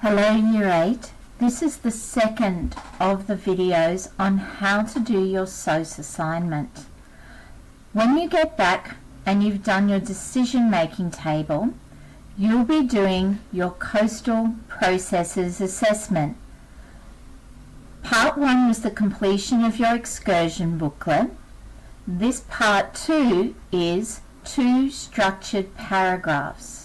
Hello Year 8, this is the second of the videos on how to do your SOS assignment. When you get back and you've done your decision making table, you'll be doing your coastal processes assessment. Part 1 was the completion of your excursion booklet. This part 2 is 2 structured paragraphs.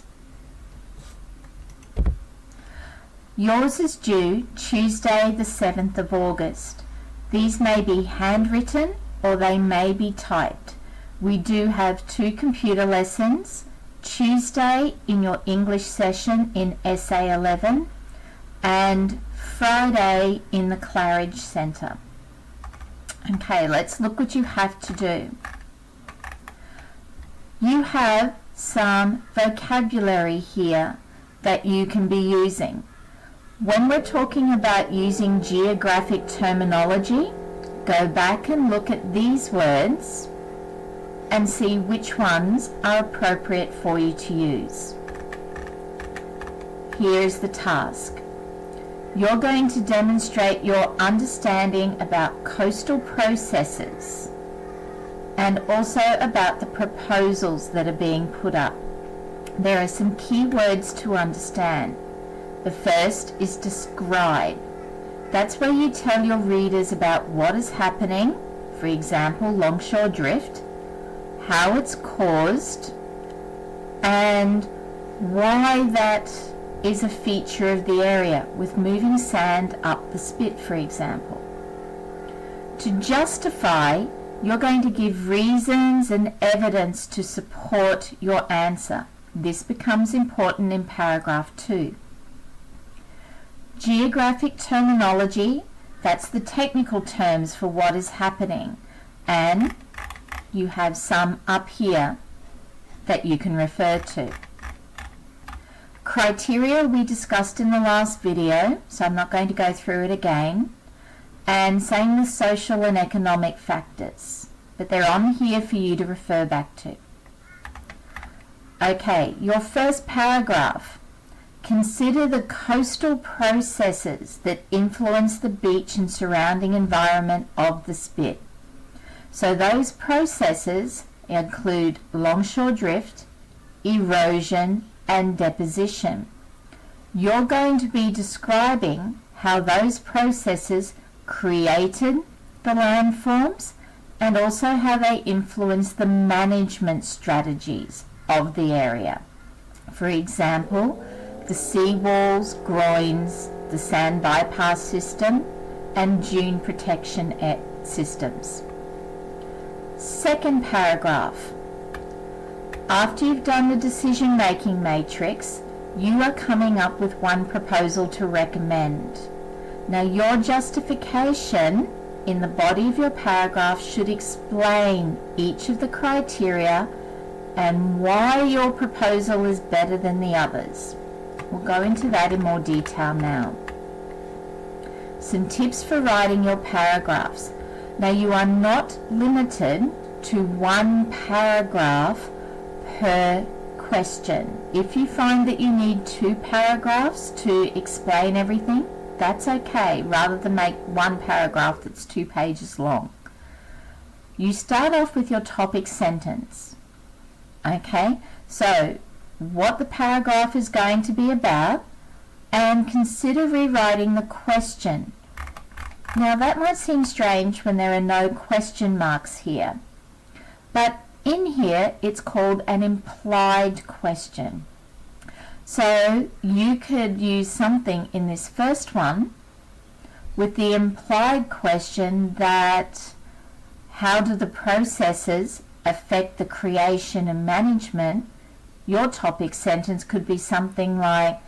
Yours is due Tuesday the 7th of August. These may be handwritten or they may be typed. We do have 2 computer lessons, Tuesday in your English session in Essay 11 and Friday in the Claridge Centre. Okay, let's look what you have to do. You have some vocabulary here that you can be using. When we're talking about using geographic terminology, go back and look at these words and see which ones are appropriate for you to use. Here's the task. You're going to demonstrate your understanding about coastal processes and also about the proposals that are being put up. There are some key words to understand. The first is describe. That's where you tell your readers about what is happening, for example, longshore drift, how it's caused, and why that is a feature of the area, with moving sand up the spit, for example. To justify, you're going to give reasons and evidence to support your answer. This becomes important in paragraph 2. Geographic terminology, that's the technical terms for what is happening, and you have some up here that you can refer to. Criteria we discussed in the last video, so I'm not going to go through it again, and saying the social and economic factors, but they're on here for you to refer back to. Okay, your first paragraph. Consider the coastal processes that influence the beach and surrounding environment of the spit. So those processes include longshore drift, erosion, and deposition. You're going to be describing how those processes created the landforms and also how they influence the management strategies of the area. For example, the seawalls, groins, the sand bypass system, and dune protection systems. Second paragraph. After you've done the decision-making matrix, you are coming up with one proposal to recommend. Now, your justification in the body of your paragraph should explain each of the criteria and why your proposal is better than the others. We'll go into that in more detail now. Some tips for writing your paragraphs. Now, you are not limited to one paragraph per question. If you find that you need 2 paragraphs to explain everything, that's okay, rather than make one paragraph that's 2 pages long. You start off with your topic sentence. Okay, so what the paragraph is going to be about, and consider rewriting the question. Now, that might seem strange when there are no question marks here, but in here it's called an implied question. So you could use something in this first one with the implied question that how do the processes affect the creation and management. Your topic sentence could be something like,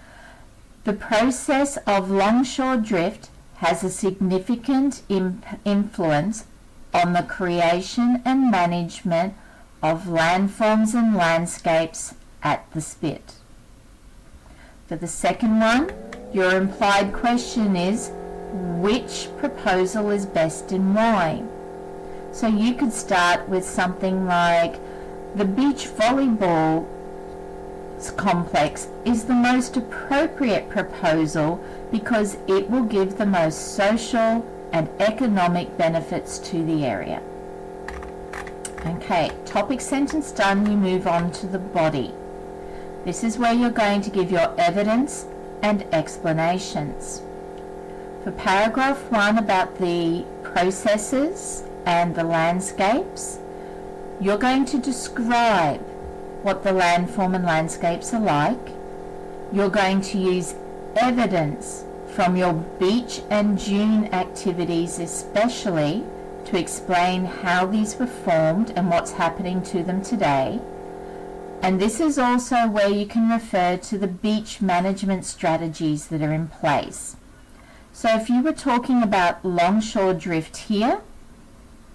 the process of longshore drift has a significant influence on the creation and management of landforms and landscapes at the spit. For the second one, your implied question is, which proposal is best and why? So you could start with something like, the beach volleyball complex is the most appropriate proposal because it will give the most social and economic benefits to the area. Okay, topic sentence done, you move on to the body. This is where you're going to give your evidence and explanations. For paragraph 1 about the processes and the landscapes, you're going to describe what the landform and landscapes are like. You're going to use evidence from your beach and dune activities especially to explain how these were formed and what's happening to them today. And this is also where you can refer to the beach management strategies that are in place. So if you were talking about longshore drift here,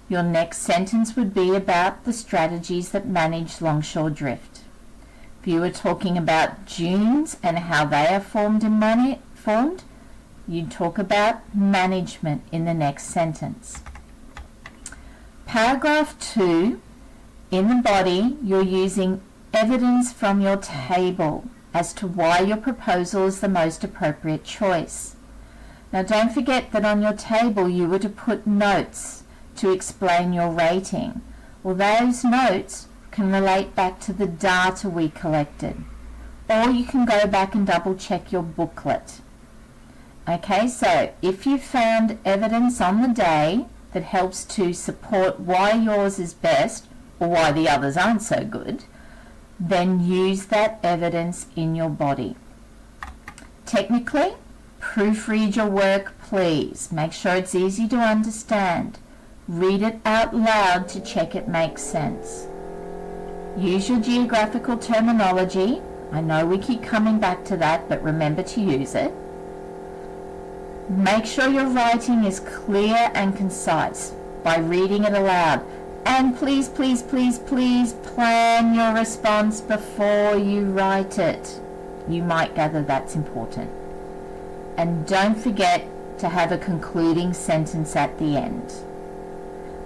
your next sentence would be about the strategies that manage longshore drift. If you were talking about dunes and how they are formed, you'd talk about management in the next sentence. Paragraph 2, in the body, you're using evidence from your table as to why your proposal is the most appropriate choice. Now don't forget that on your table you were to put notes to explain your rating. Well, those notes can relate back to the data we collected, or you can go back and double check your booklet. Okay, so if you found evidence on the day that helps to support why yours is best or why the others aren't so good, then use that evidence in your body. Technically, proofread your work, please. Make sure it's easy to understand. Read it out loud to check it makes sense. Use your geographical terminology. I know we keep coming back to that, but remember to use it. Make sure your writing is clear and concise by reading it aloud. And please, please, please, please plan your response before you write it. You might gather that's important. And don't forget to have a concluding sentence at the end.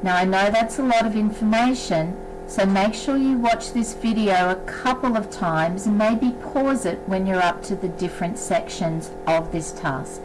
Now I know that's a lot of information, so make sure you watch this video a couple of times and maybe pause it when you're up to the different sections of this task.